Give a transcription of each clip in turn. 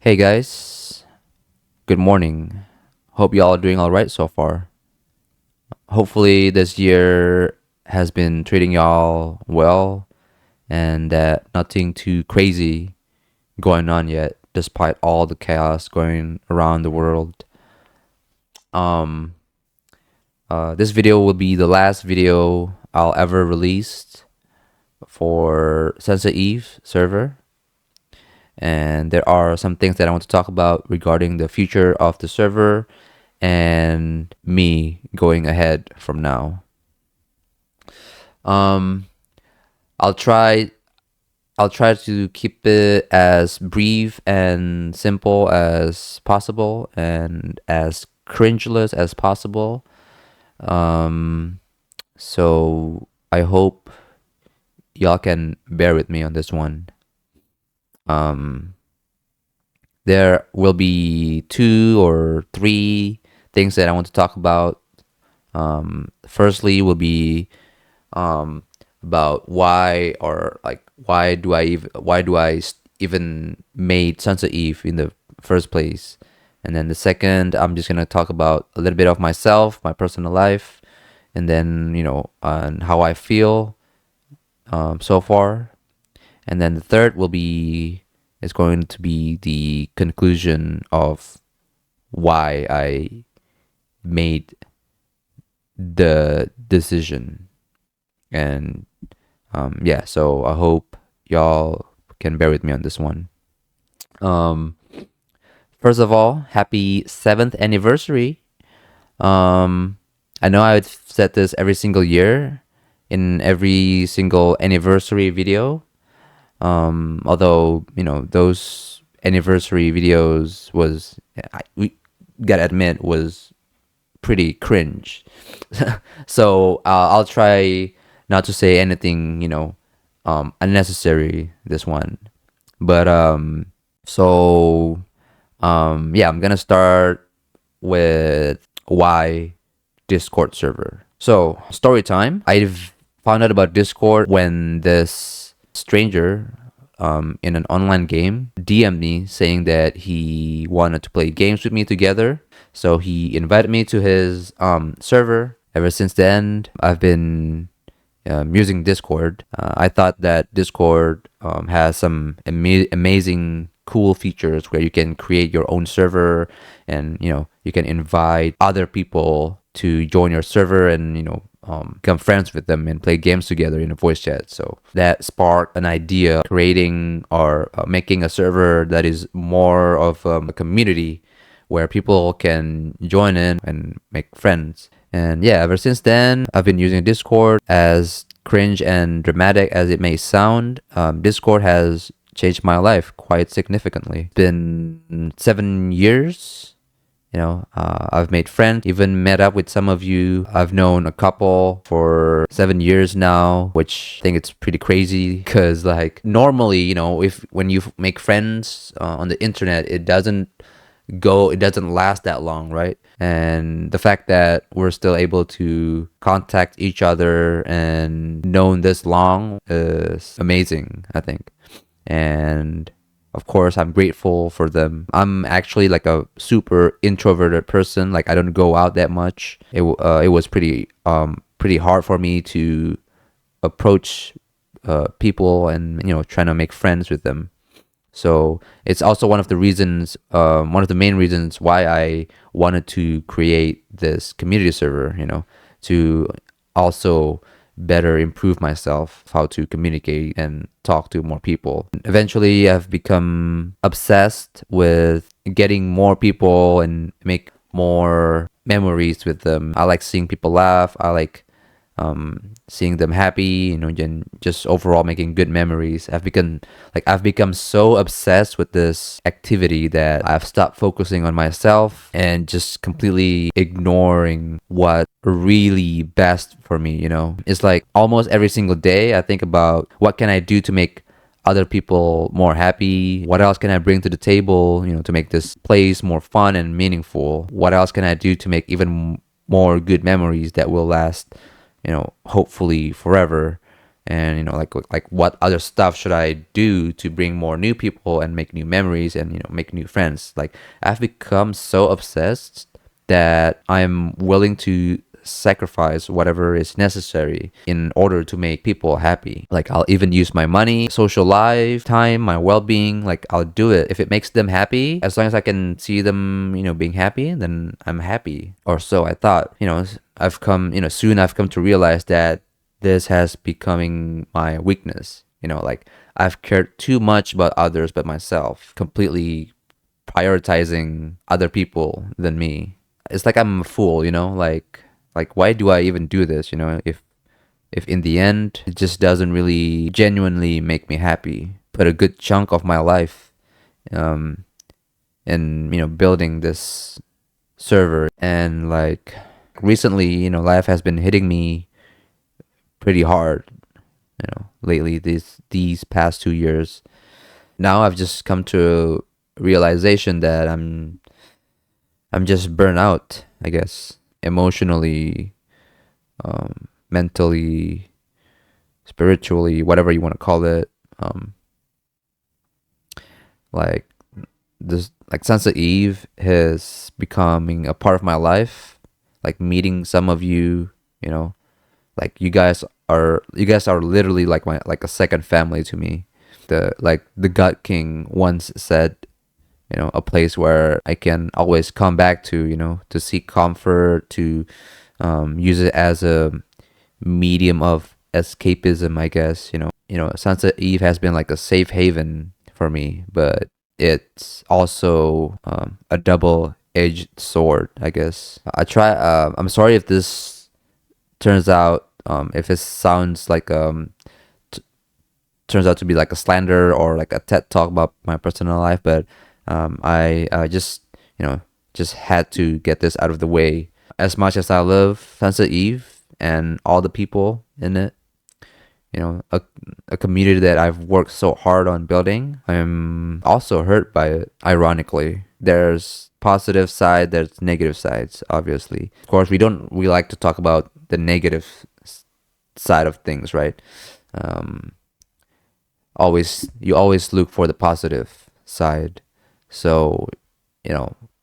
Hey guys, good morning. Hope y'all are doing all right so far. Hopefully, this year has been treating y'all well and that nothing too crazy going on yet, despite all the chaos going around the world. Um, this video will be the last video I'll ever release for Sunset Eve server. And there are some things that I want to talk about regarding the future of the server and me going ahead from now. Um, I'll try. I'll try to keep it as brief and simple as possible, and as cringeless as possible. Um, so I hope y'all can bear with me on this one. Um, there will be two or three things that I want to talk about. Firstly, will be um, about why do even made Sunset Eve in the first place, and then the second, I'm just gonna talk about a little bit of myself, my personal life, and then on how I feel so far, and then the third will be is going to be the conclusion of why I made the decision. And yeah, so I hope y'all can bear with me on this one. Um, First of all, happy 7th anniversary. I know I've said this every single year in every single anniversary video. Although, those anniversary videos we gotta admit, was pretty cringe. So I'll try not to say anything, unnecessary this one. But so yeah, I'm gonna start with why Discord server. So story time. I've found out about Discord when this stranger in an online game DM'd me saying that he wanted to play games with me together. So he invited me to his server. Ever since then, I've been using Discord. I thought that Discord has some amazing, cool features where you can create your own server, and you can invite other people to join your server, and become friends with them and play games together in a voice chat. So that sparked an idea creating or making a server that is more of a community where people can join in and make friends. And yeah, ever since then, I've been using Discord. As cringe and dramatic as it may sound, Discord has changed my life quite significantly. It's been 7 years. I've made friends, even met up with some of you. I've known a couple for 7 years now, which I think it's pretty crazy because, like, normally, if when you make friends on the internet, it doesn't last that long, right? And the fact that we're still able to contact each other and known this long is amazing, I think. And of course, I'm grateful for them. I'm actually like a super introverted person. Like, I don't go out that much. It was pretty hard for me to approach people and trying to make friends with them. So it's also one of the main reasons why I wanted to create this community server, to also better improve myself, how to communicate and talk to more people. Eventually, I've become obsessed with getting more people and make more memories with them. I like seeing people laugh. I like seeing them happy, and just overall making good memories. I've become so obsessed with this activity that I've stopped focusing on myself and just completely ignoring what really best for me. It's like almost every single day I think about what can I do to make other people more happy. What else can I bring to the table, to make this place more fun and meaningful? What else can I do to make even more good memories that will last, hopefully forever? and like what other stuff should I do to bring more new people and make new memories and make new friends. Like I've become so obsessed that I'm willing to sacrifice whatever is necessary in order to make people happy. Like I'll even use my money, social life, time, my well-being. Like I'll do it if it makes them happy. As long as I can see them, being happy, then I'm happy. Or so I thought. Soon I've come to realize that this has becoming my weakness. Like I've cared too much about others but myself, completely prioritizing other people than me. It's like I'm a fool, like why do I even do this, if in the end it just doesn't really genuinely make me happy. Put a good chunk of my life um in building this server, and like recently, life has been hitting me pretty hard, lately, these past 2 years. Now I've just come to realization that I'm just burnt out, I guess, emotionally, mentally, spiritually, whatever you want to call it. Like this, like Sunset Eve is becoming a part of my life. Like meeting some of you, like you guys are literally like a second family to me. The God King once said, a place where I can always come back to, to seek comfort, to use it as a medium of escapism, I guess. Sunset Eve has been like a safe haven for me, but it's also a double-edged sword, I guess. I'm sorry if this turns out, if it sounds like turns out to be like a slander or like a TED talk about my personal life, but I just just had to get this out of the way. As much as I love Sunset Eve and all the people in it, a community that I've worked so hard on building, I'm also hurt by it. Ironically, there's positive side, there's negative sides. Obviously, of course, we like to talk about the negative side of things, right? Um, you always look for the positive side. So,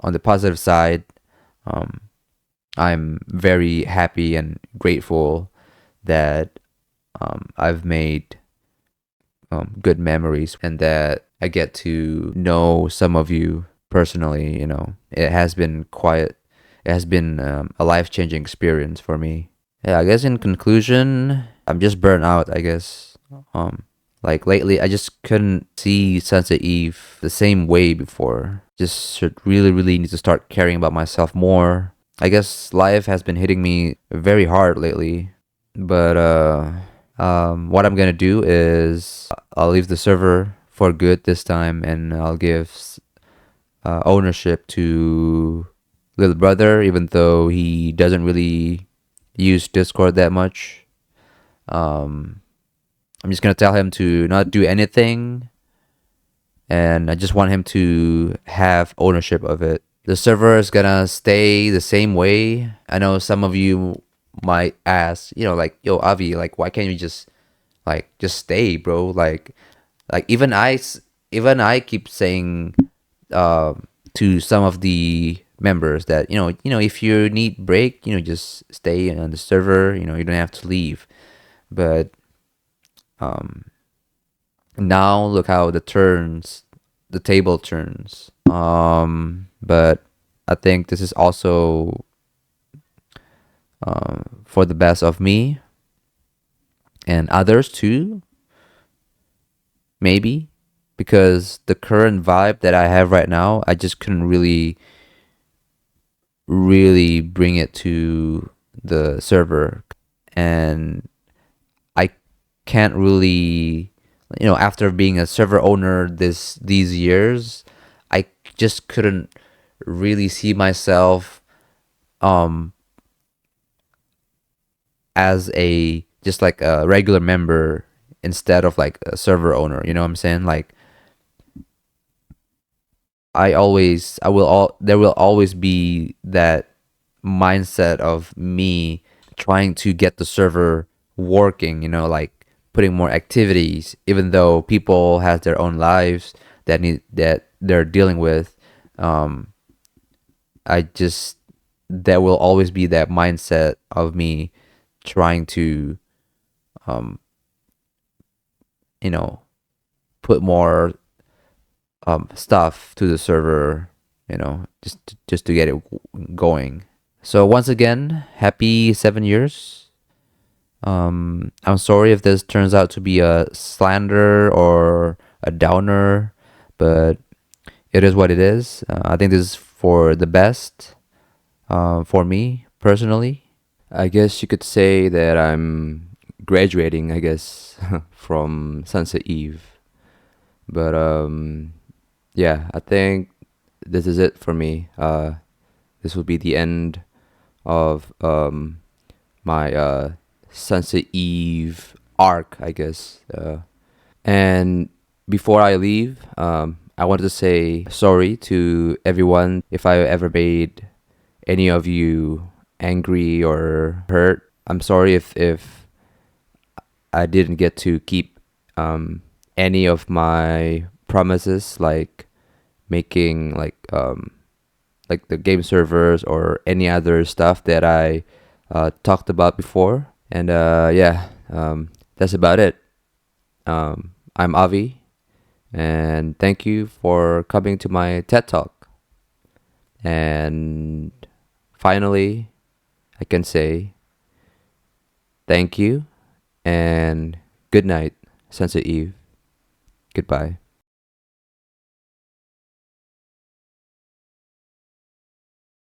on the positive side, um, I'm very happy and grateful that I've made good memories and that I get to know some of you personally. It has been quiet. It has been a life-changing experience for me. Yeah, I guess in conclusion, I'm just burnt out, I guess. Like lately, I just couldn't see Sunset Eve the same way before. Just should really, really need to start caring about myself more. I guess life has been hitting me very hard lately. But what I'm gonna do is I'll leave the server for good this time, and I'll give ownership to little brother, even though he doesn't really use Discord that much. Um, I'm just gonna tell him to not do anything, and I just want him to have ownership of it. The server is gonna stay the same way. I know some of you might ask, like, yo, Avi, like, why can't you just stay, bro? Like even I keep saying to some of the members that if you need break, just stay on the server. You don't have to leave. But now look how the table turns. But I think this is also for the best of me and others too, maybe, because the current vibe that I have right now, I just couldn't really bring it to the server, and I can't really, after being a server owner these years, I just couldn't really see myself as a just like a regular member instead of like a server owner. You know what I'm saying? Like there will always be that mindset of me trying to get the server working, like putting more activities, even though people have their own lives that they're dealing with. Um, I just There will always be that mindset of me trying to, um, you know, put more stuff to the server, just to get it going. So once again, happy 7 years. I'm sorry if this turns out to be a slander or a downer, but it is what it is. I think this is for the best, for me personally. I guess you could say that I'm graduating, I guess, from Sunset Eve. But yeah, I think this is it for me. This will be the end of my Sunset Eve arc, I guess. And before I leave, I wanted to say sorry to everyone if I ever made any of you angry or hurt. I'm sorry if I didn't get to keep any of my promises, making like the game servers or any other stuff that I talked about before. And yeah, that's about it. I'm Avi, and thank you for coming to my TED Talk. And finally, I can say thank you and good night, Sunset Eve. Goodbye.